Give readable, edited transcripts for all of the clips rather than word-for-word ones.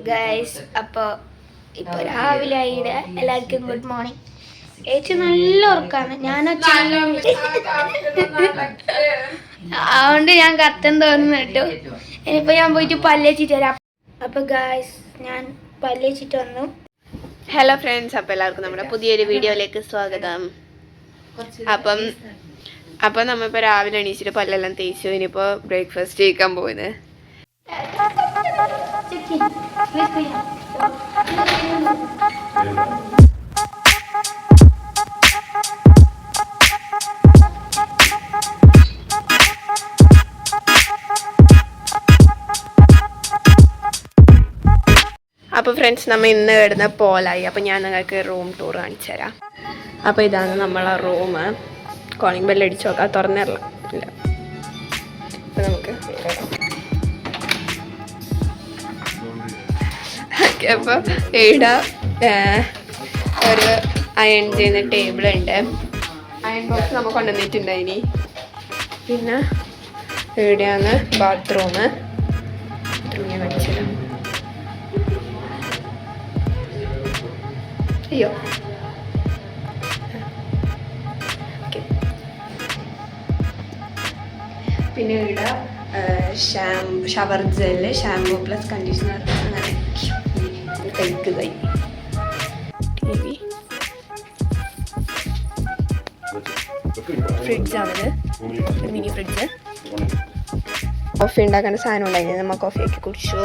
Guys അപ്പോൾ ഇപ്പോൾ രാവിലെ ആയിടെ എല്ലാവർക്കും ഗുഡ് മോർണിംഗ്. ഏറ്റവും നല്ല ഉറക്കാണ്. അതുകൊണ്ട് ഞാൻ കത്തം തോന്നുന്നു കേട്ടോ. ഇനിയിപ്പോൾ ഞാൻ പോയിട്ട് പല്ലേച്ചിട്ട് വരാം. അപ്പോൾ ഗൈസ് ഞാൻ പല്ലേച്ചിട്ട് വന്നു. ഹലോ ഫ്രണ്ട്സ്, അപ്പോൾ എല്ലാവർക്കും നമ്മുടെ പുതിയൊരു വീഡിയോയിലേക്ക് സ്വാഗതം. അപ്പം നമ്മളിപ്പോൾ രാവിലെ എണീച്ചിട്ട് പല്ലെല്ലാം തേച്ചു. ഇനിയിപ്പോൾ ബ്രേക്ക്ഫാസ്റ്റ് കഴിക്കാൻ പോകുന്നത്. അപ്പോൾ ഫ്രണ്ട്സ്, നമ്മൾ ഇന്ന് വരുന്ന പോലായി. അപ്പോൾ ഞാൻ നിങ്ങൾക്ക് റൂം ടൂർ കാണിച്ചു തരാം. അപ്പോൾ ഇതാണ് നമ്മളെ റൂം. കോളിംഗ് ബെല്ല് അടിച്ചു നോക്കാം, തുറന്നില്ല. അപ്പോൾ നമുക്ക് ഓക്കെ. അപ്പോൾ ഇവിടെ ഒരു അയൺ ചെയ്യുന്ന ടേബിൾ ഉണ്ട്. അയൺ ബോക്സ് നമ്മൾ കൊണ്ടുവന്നിട്ടുണ്ടായിനി. പിന്നെ ഇവിടെയാണ് ബാത്റൂം. ഞാൻ കാണിച്ചത്. അയ്യോ, പിന്നെ ഇവിടെ shower gel, shampoo plus conditioner, അങ്ങനെ കഴിക്കുകയായി. ടി വി, ഫ്രിഡ്ജാണിത്, ഒരു മിനി ഫ്രിഡ്ജ്. കോഫി ഉണ്ടാക്കുന്ന സാധനം ഉണ്ടായിരുന്നു, നമ്മൾ കോഫിയൊക്കെ കുടിച്ചു.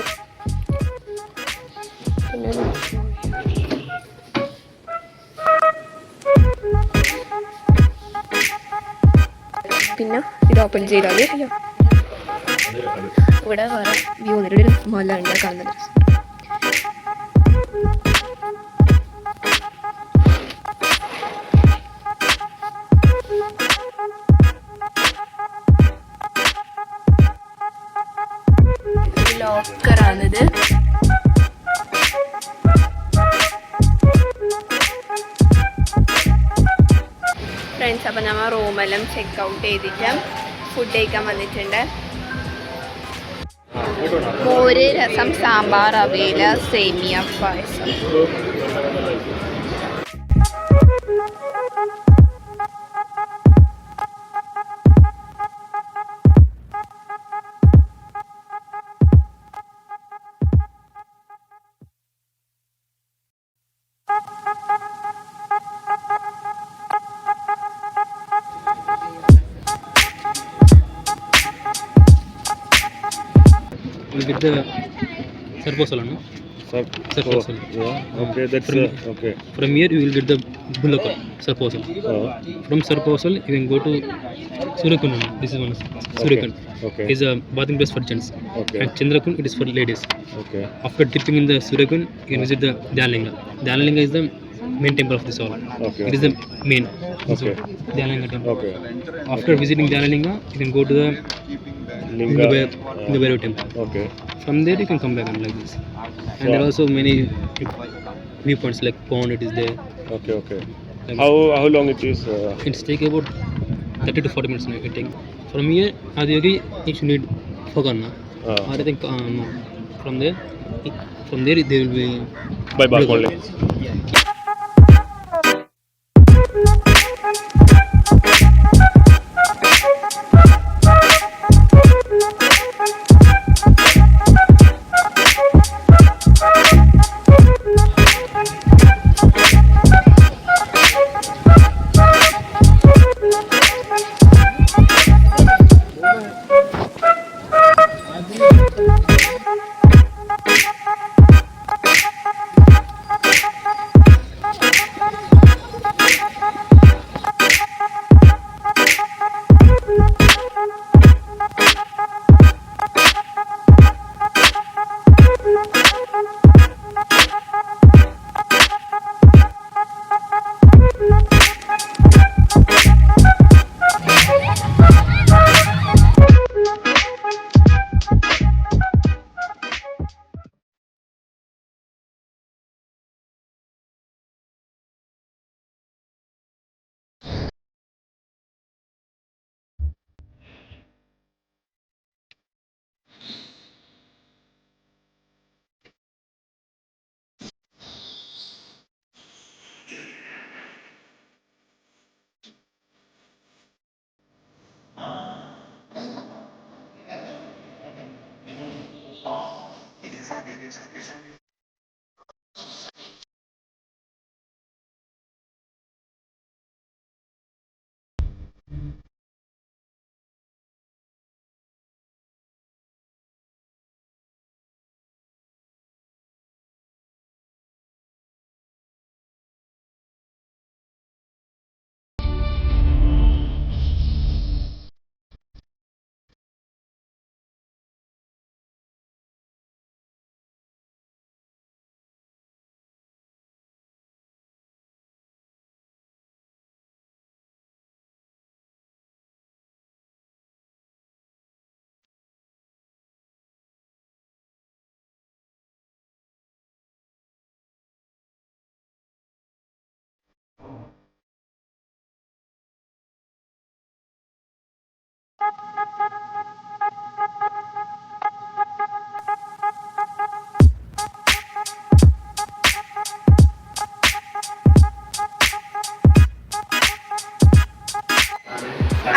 പിന്നെ ഇത് ഓപ്പൺ ചെയ്താൽ ഇവിടെ വേറെ വ്യൂ ഒരു മോല ഉണ്ട് കാണുന്നത്. ലോക്കറാണിത്. ഫ്രണ്ട്സ്, അപ്പം നമ്മൾ റൂമെല്ലാം ചെക്ക് ഔട്ട് ചെയ്തിട്ട് ഫുഡ് കഴിക്കാൻ വന്നിട്ടുണ്ട്. മോര്, രസം, സാമ്പാർ, അവിയൽ, സേമിയ പായസം. We'll get the Serposal, no? Serposal. Yeah. Okay, that's okay. From here you will get the Bullocker, Serposal. From Serposal you can go to Surakun. This is one Surakun. Okay. It's a bathing place for gents. Okay. And Chandrakun, it is for ladies. Okay. After dipping in the Surakun, you can visit the Dhyanlinga. Dhyanlinga is the main temple of this all. Okay. It is the main. Okay. Dhyanlinga temple. Okay. After visiting Dhyanlinga, you can go to the Linga. Lingabhairu temple. Okay. From there you can come back and like this. And there are also many viewpoints like pond, it is there. Okay. Okay. Like How long it is? it's take about 30 to 40 minutes now. It take from here Adiyagi you should need Fogana. I think no. From there they will be By back only.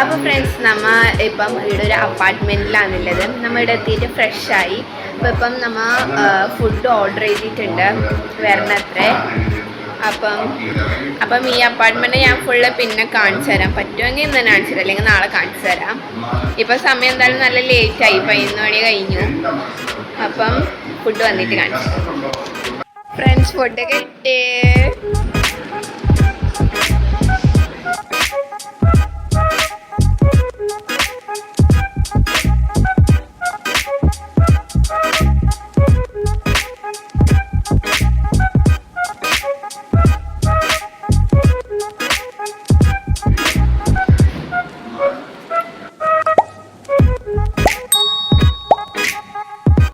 അപ്പോൾ friends, നമ്മൾ ഇപ്പം ഇവിടെ ഒരു അപ്പാർട്ട്മെൻറ്റിലാണുള്ളത്. നമ്മൾ ഇവിടെ എത്തിയിട്ട് ഫ്രഷായി. അപ്പോൾ ഇപ്പം നമ്മൾ ഫുഡ് ഓർഡർ ചെയ്തിട്ടുണ്ട്, വരണത്രേ. അപ്പം ഈ അപ്പാർട്ട്മെൻറ്റ് ഞാൻ ഫുള്ള് പിന്നെ കാണിച്ചു തരാം. പറ്റുമെങ്കിൽ ഇന്ന് തന്നെ കാണിച്ചു തരാം, അല്ലെങ്കിൽ നാളെ കാണിച്ചു തരാം. ഇപ്പം സമയം എന്തായാലും നല്ല ലേറ്റായി, 11 മണി കഴിഞ്ഞു. അപ്പം ഫുഡ് വന്നിട്ട് കാണിച്ചു തരാം. ഫ്രണ്ട്സ്, ഫുഡ് കിട്ടി.